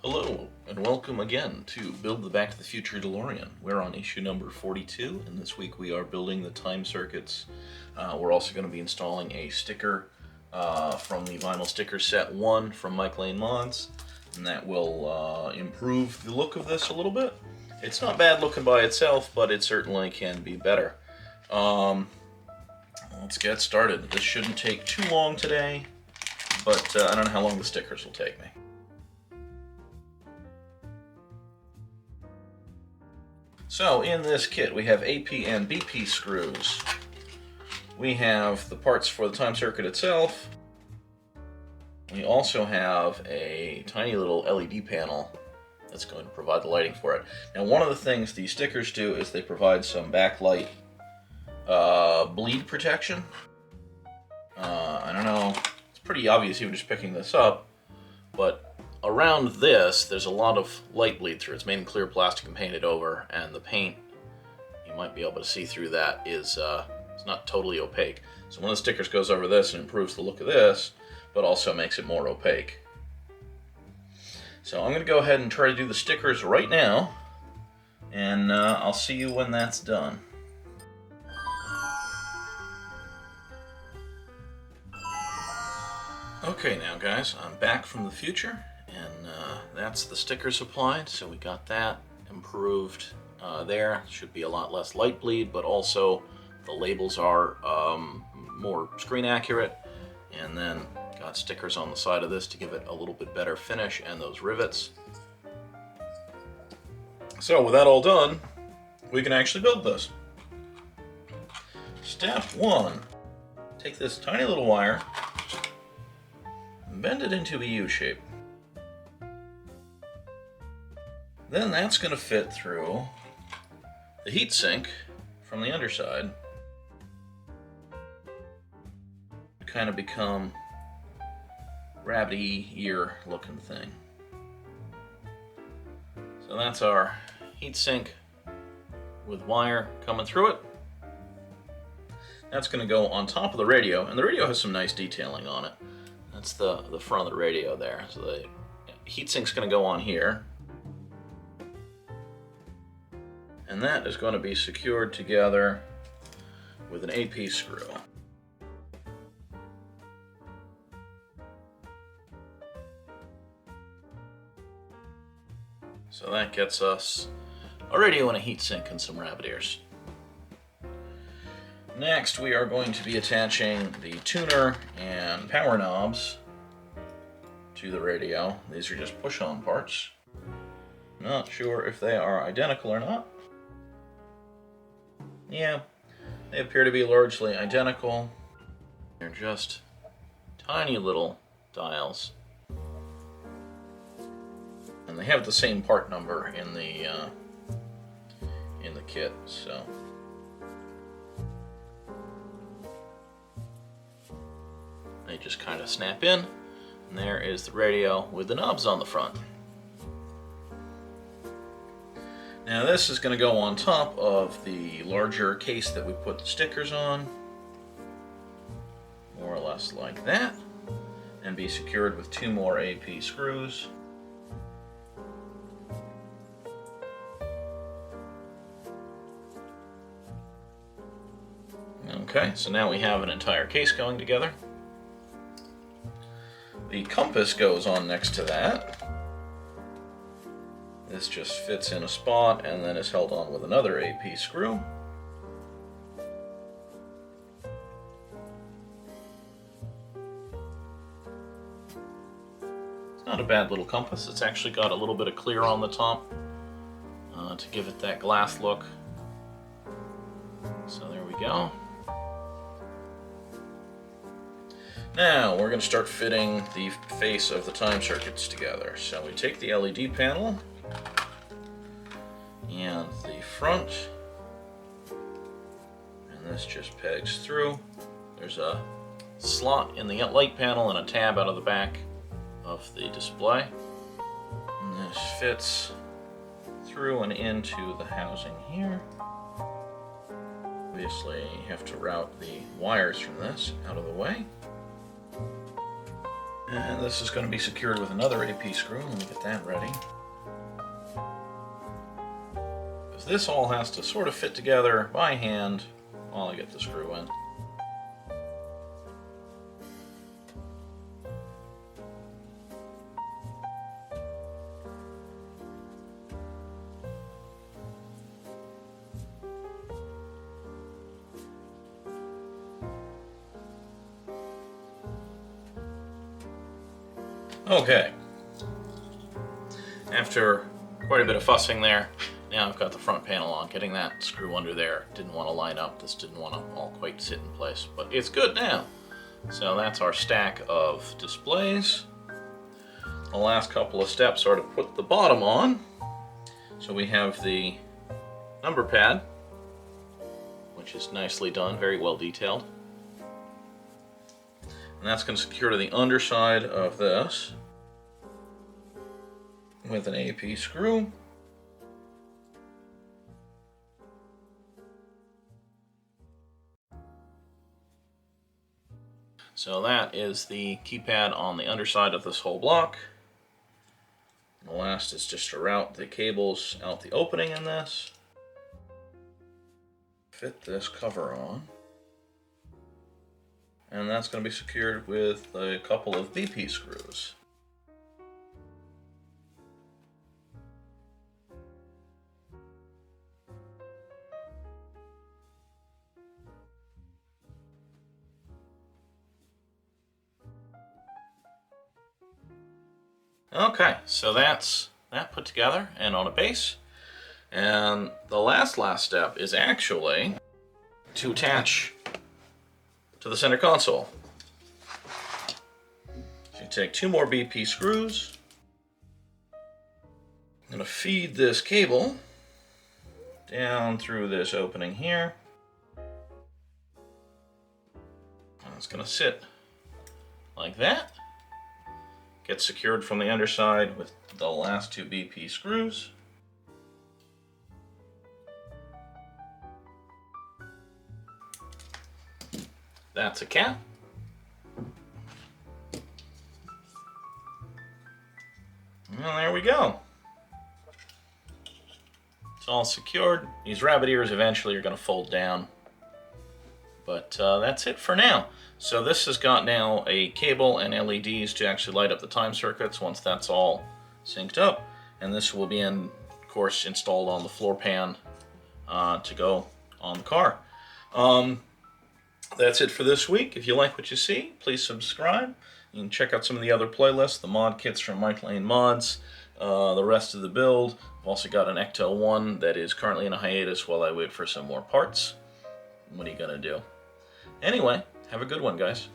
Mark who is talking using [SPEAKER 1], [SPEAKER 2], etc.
[SPEAKER 1] Hello, and welcome again to Build the Back to the Future DeLorean. We're on issue number 42, and this week we are building the time circuits. We're also going to be installing a sticker from the vinyl sticker set 1 from Mike Lane Mods, and that will improve the look of this a little bit. It's not bad looking by itself, but it certainly can be better. Let's get started. This shouldn't take too long today, but I don't know how long the stickers will take me. So in this kit we have AP and BP screws. We have the parts for the time circuit itself. We also have a tiny little LED panel that's going to provide the lighting for it. Now one of the things these stickers do is they provide some backlight bleed protection. I don't know, it's pretty obvious even just picking this up, but around this, there's a lot of light bleed through. It's made in clear plastic and painted over, and the paint, you might be able to see through that, is it's not totally opaque. So one of the stickers goes over this and improves the look of this, but also makes it more opaque. So I'm going to go ahead and try to do the stickers right now, and I'll see you when that's done. Okay now guys, I'm back from the future. And that's the stickers applied, so we got that improved there. Should be a lot less light bleed, but also the labels are more screen accurate. And then got stickers on the side of this to give it a little bit better finish, and those rivets. So with that all done, we can actually build this. Step 1. Take this tiny little wire, bend it into a U shape. Then that's going to fit through the heatsink from the underside to kind of become rabbity ear looking thing. So that's our heatsink with wire coming through it. That's going to go on top of the radio, and the radio has some nice detailing on it. That's the front of the radio there. So the heatsink's going to go on here. And that is going to be secured together with an AP screw. So that gets us a radio and a heatsink and some rabbit ears. Next we are going to be attaching the tuner and power knobs to the radio. These are just push-on parts. Not sure if they are identical or not. Yeah, they appear to be largely identical. They're just tiny little dials. And they have the same part number in the kit, so. They just kind of snap in, and there is the radio with the knobs on the front. Now this is going to go on top of the larger case that we put the stickers on, more or less like that, and be secured with 2 more AP screws. Okay, so now we have an entire case going together. The compass goes on next to that. This just fits in a spot and then is held on with another AP screw. It's not a bad little compass. It's actually got a little bit of clear on the top to give it that glass look. So there we go. Now we're going to start fitting the face of the time circuits together. So we take the LED panel and the front, and this just pegs through. There's a slot in the light panel and a tab out of the back of the display. And this fits through and into the housing here. Obviously you have to route the wires from this out of the way. And this is going to be secured with another AP screw. Let me get that ready. Because this all has to sort of fit together by hand while I get the screw in. Okay, after quite a bit of fussing there, now I've got the front panel on. Getting that screw under there didn't want to line up. This didn't want to all quite sit in place, but it's good now. So that's our stack of displays. The last couple of steps are to put the bottom on. So we have the number pad, which is nicely done, very well detailed. And that's going to secure to the underside of this with an AP screw. So that is the keypad on the underside of this whole block. And the last is just to route the cables out the opening in this. Fit this cover on. And that's going to be secured with a couple of BP screws. Okay, so that's that put together and on a base. And the last step is actually to attach to the center console. So you take 2 more BP screws. I'm going to feed this cable down through this opening here. And it's going to sit like that. Get secured from the underside with the last 2 BP screws. That's a cap. Well, there we go. It's all secured. These rabbit ears eventually are going to fold down. But that's it for now. So this has got now a cable and LEDs to actually light up the time circuits once that's all synced up. And this will be, of course, installed on the floor pan to go on the car. That's it for this week. If you like what you see, please subscribe. You can check out some of the other playlists, the mod kits from Mike Lane Mods, the rest of the build. I've also got an Ecto 1 that is currently in a hiatus while I wait for some more parts. What are you going to do? Anyway, have a good one, guys.